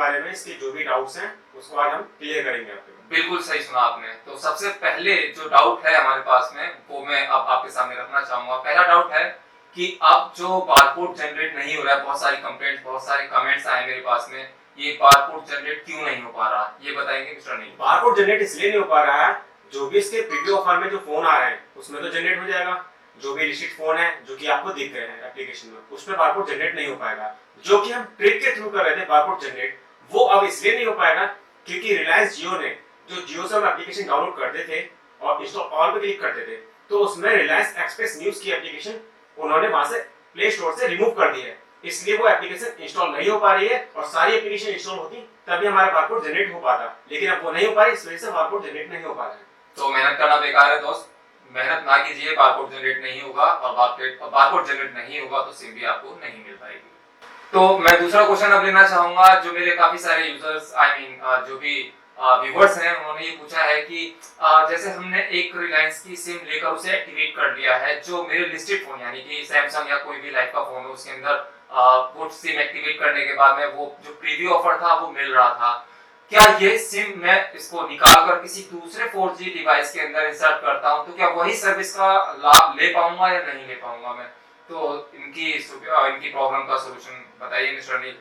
बारे में, इसके जो भी डाउट्स हैं उसको आज हम क्लियर करेंगे आपके। बिल्कुल सही सुना आपने। तो सबसे पहले जो डाउट है हमारे पास में वो मैं अब आपके सामने रखना चाहूंगा। पहला डाउट है कि अब जो बारकोड जनरेट नहीं हो रहा है, बहुत सारी कंप्लेंट्स, बहुत सारे कमेंट्स आए मेरे पास में, ये बारकोड जनरेट क्यों नहीं हो पा रहा, ये बताएंगे मिस्टर अनिल? बारकोड जनरेट इसलिए नहीं हो पा रहा है, जो भी इसके प्रीव्यू ऑफर में जो फोन आ रहे हैं उसमें तो जनरेट हो जाएगा। जो भी रिसिप्ट फोन है जो कि आपको दिख रहे हैं एप्लीकेशन में, उसमें बारकोड जनरेट नहीं हो पाएगा। जो कि हम ट्रिक के थ्रू कर रहे थे बारकोड जनरेट, वो अब इसलिए नहीं हो पाएगा क्योंकि रिलायंस जियो ने, जो जियो से हम एप्लीकेशन डाउनलोड करते थे और इंस्टॉल ऑल पे क्लिक करते थे, तो उसमें रिलायंस एक्सप्रेस न्यूज की एप्लीकेशन उन्होंने वहां से प्ले स्टोर से रिमूव कर दी है। इसलिए वो एप्लीकेशन इंस्टॉल नहीं हो पा रही है, और सारी एप्लीकेशन इंस्टॉल होती तभी हमारा बारकोड जनरेट हो पाता, लेकिन अब वो नहीं हो पा रही, इस वजह से बारकोड जनरेट नहीं हो पा रहा है। तो मेहनत करना बेकार है दोस्त, मेहनत ना कीजिए, बारकोड जनरेट नहीं होगा, और बारकोड जनरेट नहीं होगा तो सिम भी आपको नहीं मिल पाएगी। तो मैं दूसरा क्वेश्चन अब लेना चाहूंगा, जो मेरे काफी सारे यूजर्स जो भी व्यूअर्स हैं, उन्होंने ये पूछा है कि जैसे हमने एक रिलायंस की सिम लेकर उसे एक्टिवेट कर लिया है, जो मेरे लिस्टेड फोन यानी कि सैमसंग या कोई भी लाइफ का फोन हो, उसके अंदर वो सिम एक्टिवेट करने के बाद में वो जो प्रीव्यू ऑफर था वो मिल रहा था, क्या ये सिम मैं इसको निकाल कर किसी दूसरे 4G डिवाइस के अंदर इंसर्ट करता हूं तो क्या वही सर्विस का लाभ ले पाऊंगा या नहीं ले पाऊंगा मैं? तो इनकी प्रॉब्लम का सॉल्यूशन बताइए मिस्टर अनिल।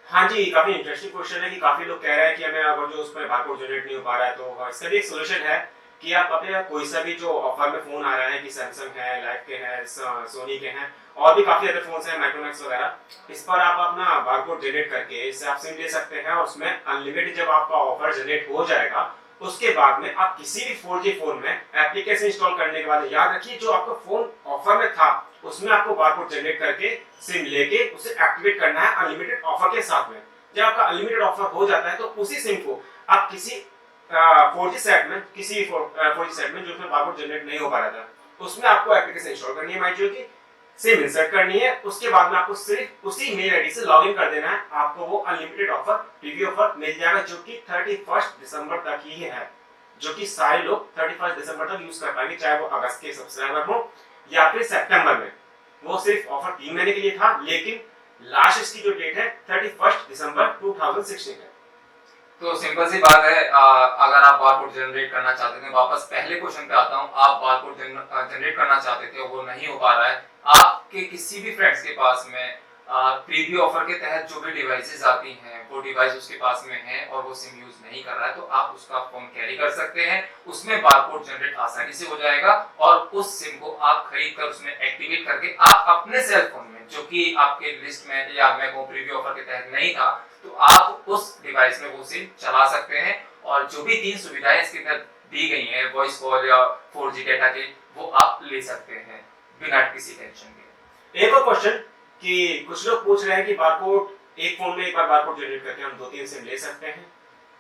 हाँ जी, काफी इंटरेस्टिंग क्वेश्चन है कि काफी लोग कह रहे हैं कि हमें अगर जो उसमें बारकोड जनरेट नहीं हो पा रहा है, तो इसका भी एक सोल्यूशन है कि आप अपने कोई सा भी जो ऑफर में फोन आ रहा है कि सैमसंग है, लाइफ के हैं, सोनी के हैं, और भी काफी अदर फोन्स हैं, माइक्रोमैक्स वगैरह, इस पर आप अपना बारकोड जनरेट करके इससे आप सिम ले सकते हैं, और उसमें अनलिमिटेड जब आपका ऑफर जनरेट हो जाएगा उसके बाद में आप किसी भी 4G फोन में एप्लीकेशन इंस्टॉल करने के बाद, याद रखिए जो आपका फोन ऑफर में था उसमें आपको बारकोड जनरेट करके सिम लेके उसे एक्टिवेट करना है अनलिमिटेड ऑफर के साथ में। जब आपका अनलिमिटेड ऑफर हो जाता है तो उसी सिम को आप किसी 4G सेट में, किसी 4G सेट में जो उसमें बारकोड जनरेट नहीं हो पा रहा था, उसमें आपको एप्लीकेशन इंस्टॉल करनी है माई जियो की, सिम इंसर्ट करनी है, उसके बाद में आपको सिर्फ उसी मेल आईडी से लॉगिन कर देना है, आपको वो अनलिमिटेड ऑफर, प्रीव्यू ऑफर मिल जाएगा, जो कि 31 दिसंबर तक ही है, जो कि सारे लोग 31 दिसंबर तक यूज कर पाएंगे, चाहे वो अगस्त के सब्सक्राइबर हो या फिर सितंबर में। वो सिर्फ ऑफर 3 महीने के लिए था, लेकिन लास्ट इसकी जो डेट है 31 दिसंबर 2016 है। तो सिंपल सी बात है, अगर आप बारकोड जनरेट करना चाहते थे, वापस पहले क्वेश्चन पे आता हूं, आप बारकोड जनरेट करना चाहते थे, वो नहीं हो पा रहा है, आपके किसी भी फ्रेंड्स के पास में प्रीव्यू ऑफर के तहत जो भी डिवाइसेस आती हैं वो डिवाइस उसके पास में है और वो सिम यूज नहीं कर रहा है, तो आप उसका फोन कैरी कर सकते हैं, उसमें बारकोड जनरेट आसानी से हो जाएगा, और उस सिम को आप खरीद कर उसमें एक्टिवेट करके आप अपने सेल फोन में, जो कि आपके लिस्ट में या मैं को प्रीव्यू ऑफर के तहत नहीं था, तो आप उस डिवाइस में वो सिम चला सकते हैं, और जो भी 3 सुविधाएं इसके अंदर दी गई हैं, वॉइस कॉल या 4G डेटा के, वो आप ले सकते हैं बिना किसी टेंशन के। एक और क्वेश्चन कि कुछ लोग पूछ रहे हैं कि बारकोड एक फोन में एक बार बारकोड जनरेट करके हम 2-3 सिम ले सकते हैं।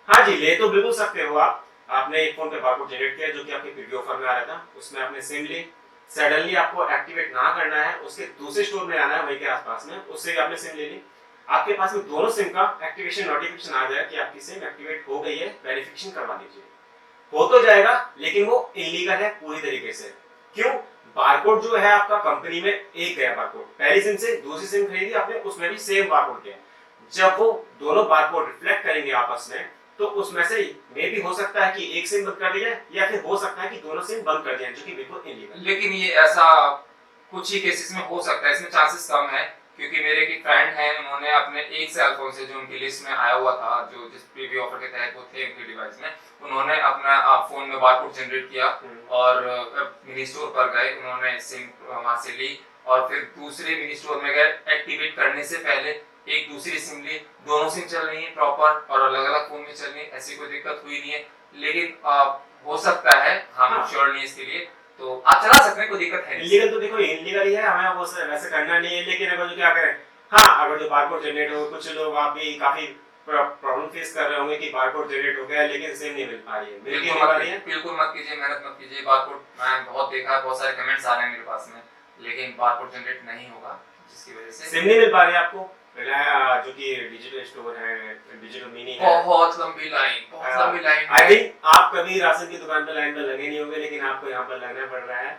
हाँ जी, ले तो बिल्कुल सकते हो आप। आपने एक फोन पे बारकोड जनरेट किया जो कि आपके प्रीव्यू ऑफर में आ रहा था, उसमें आपने सिम ली, सडनली आपको एक्टिवेट ना करना है, उसके दूसरे स्टोर में आना है वहीं के आसपास में, उससे आपने सिम ले ली, आपके पास में दोनों सिम का एक्टिवेशन नोटिफिकेशन आ जाएगा कि आपकी सिम एक्टिवेट हो गई है, वेरिफिकेशन करवा लीजिए। हो तो जाएगा, लेकिन वो इलीगल है पूरी तरीके से। क्यों? बारकोड जो है आपका कंपनी में एक गया बारकोड, पहली सिम से दूसरी सिम खरीदी आपने, उसमें भी सेम बारकोड गया, जब वो दोनों बारकोड रिफ्लेक्ट करेंगे आपस में, तो उसमें से मे भी हो सकता है कि एक सिम बंद कर दिया, या फिर हो सकता है कि दोनों सिम बंद कर दिया, जो कि बिल्कुल इलीगल। लेकिन ये ऐसा कुछ ही केसेस में हो सकता है, इसमें चांसेस कम है, क्योंकि मेरे एक फ्रेंड हैं, उन्होंने अपने एक सेल फोन से जो उनकी लिस्ट में आया हुआ था, जो जिस प्रीव्यू ऑफर के तहत वो थे उनके डिवाइस में, उन्होंने अपना फोन में बारकोड जनरेट किया और मिनी स्टोर पर गए, उन्होंने सिम वहां से ली, और फिर दूसरे मिनी स्टोर में गए, एक्टिवेट करने से पहले एक दूसरी सिम ली, दोनों सिम चल रही है प्रॉपर और अलग अलग फोन में चल रही है, ऐसी कोई दिक्कत हुई नहीं है। लेकिन हो सकता है, हम श्योर नहीं इसके लिए, तो आप चला सकते हैं, कोई दिक्कत है। इलीगल तो देखो इलीगल ही है, हमें वो वैसे करना नहीं है, लेकिन अगर जो क्या करें, हाँ अगर जो बारकोड जनरेट हो, कुछ लोग आप भी काफी प्रॉब्लम फेस कर रहे होंगे कि बारकोड जनरेट हो गया लेकिन सिम नहीं मिल पा रही है, बिल्कुल मत कीजिए, मेहनत मत कीजिए, बारकोड मैं बहुत देखा है, बहुत सारे कमेंट्स आ रहे हैं मेरे पास में, लेकिन बारकोड जनरेट नहीं होगा, जिसकी वजह से सिम नहीं मिल पा रही है आपको। जो कि डिजिटल स्टोर है, डिजिटल मिनी है, बहुत लंबी लाइन। आई थिंक आप कभी राशन की दुकान पे लाइन में लगे नहीं होंगे, लेकिन आपको यहाँ पर लगना पड़ रहा है,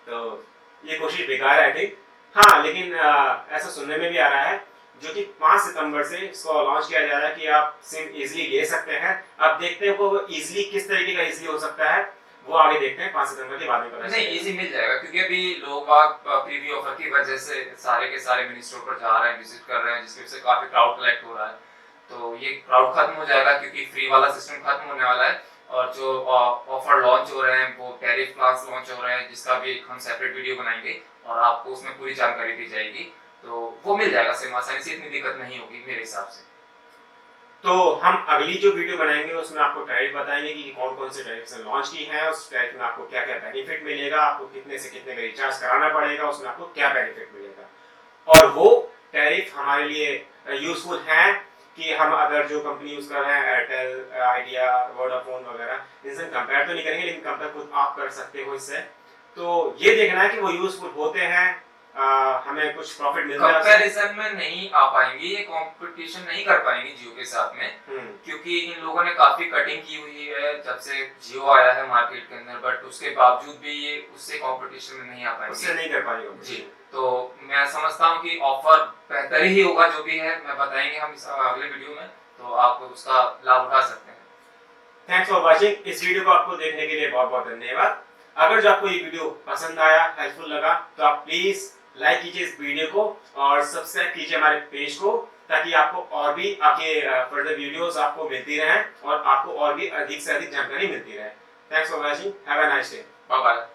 तो ये कोशिश बेकार है आई थिंक। हाँ लेकिन ऐसा सुनने में भी आ रहा है, जो कि 5 सितंबर से इसको लॉन्च किया जा रहा है कि आप सिम इजीली ले सकते हैं। अब देखते हैं वो इजीली किस तरीके का इजीली हो सकता है, वो आगे देखते हैं 5 सितंबर के बाद में पता नहीं चलेगा। इजी मिल जाएगा क्योंकि अभी लोग प्रीव्यू ऑफर की वजह से सारे के सारे मिनी स्टोर पर जा रहे हैं, विजिट कर रहे हैं, जिसकी वजह से काफी क्राउड कलेक्ट हो रहा है। तो ये क्राउड खत्म हो जाएगा क्योंकि फ्री वाला सिस्टम खत्म होने वाला है और जो ऑफर लॉन्च हो रहे हैं वो टैरिफ प्लान्स लॉन्च हो रहे हैं, जिसका भी हम सेपरेट वीडियो बनाएंगे और आपको उसमें पूरी जानकारी दी जाएगी। तो वो मिल जाएगा सिम आसानी से, इतनी दिक्कत नहीं होगी मेरे हिसाब से। तो हम अगली जो वीडियो बनाएंगे उसमें आपको टैरिफ बताएंगे कि कौन कौन से टैरिफ लॉन्च की हैं, उस टैरिफ में आपको क्या क्या बेनिफिट मिलेगा, आपको कितने से कितने का रिचार्ज कराना पड़ेगा, उसमें आपको क्या बेनिफिट मिलेगा। और वो टैरिफ हमारे लिए यूजफुल हैं कि हम अगर जो कंपनी यूज कर रहे हैं एयरटेल, आइडिया, वोडाफोन वगैरह, इनसे कंपेयर तो नहीं करेंगे लेकिन कंपेयर खुद आप कर सकते हो इससे। तो ये देखना है कि वो यूजफुल होते हैं, हमें कुछ प्रॉफिट मिलता है। कंपैरिजन में नहीं आ पाएंगे, ये कंपटीशन नहीं कर पाएंगे जियो के साथ में, क्योंकि इन लोगों ने काफी कटिंग की हुई है जब से जियो आया है मार्केट के अंदर, बट उसके बावजूद भी ये उससे कंपटीशन में नहीं आ पाएंगे, उससे नहीं कर पाएंगे जी। तो मैं समझता हूँ कि ऑफर बेहतर ही होगा, जो भी है मैं बताएंगे हम इस अगले वीडियो में, तो आप उसका लाभ उठा सकते हैं। Thanks for watching. इस वीडियो को आपको देखने के लिए बहुत बहुत धन्यवाद। अगर जो आपको ये वीडियो पसंद आया, हेल्पफुल लगा, तो आप प्लीज लाइक कीजिए इस वीडियो को और सब्सक्राइब कीजिए हमारे पेज को, ताकि आपको और भी आगे फर्दर वीडियोस आपको मिलती रहें और आपको और भी अधिक से अधिक जानकारी मिलती रहे। Thanks for watching, have a nice day, bye bye.